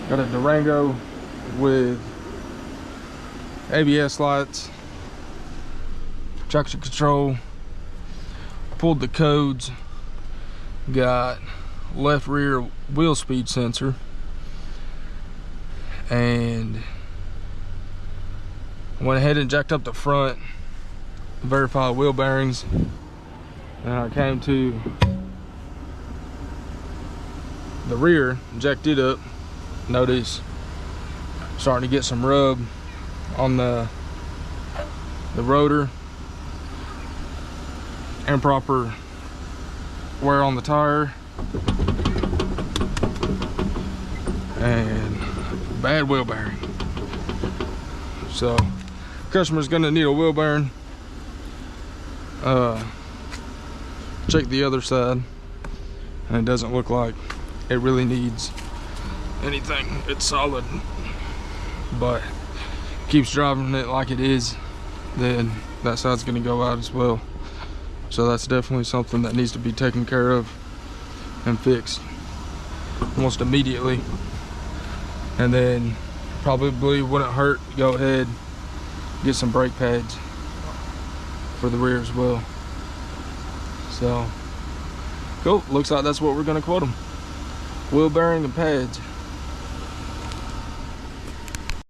Got a Durango with ABS lights, traction control, pulled the codes, got left rear wheel speed sensor, and went ahead and jacked up the front, verified wheel bearings, and I came to the rear, jacked it up. Notice starting to get some rub on the rotor, improper wear on the tire, and bad wheel bearing. So customer's gonna need a wheel bearing. Check the other side, and it doesn't look like it really needs anything. It's solid, but keeps driving it like it is, then that side's gonna go out as well. So that's definitely something that needs to be taken care of and fixed almost immediately. And then probably wouldn't hurt to go ahead, get some brake pads for the rear as well. So cool, looks like that's what we're gonna quote them: wheel bearing and pads.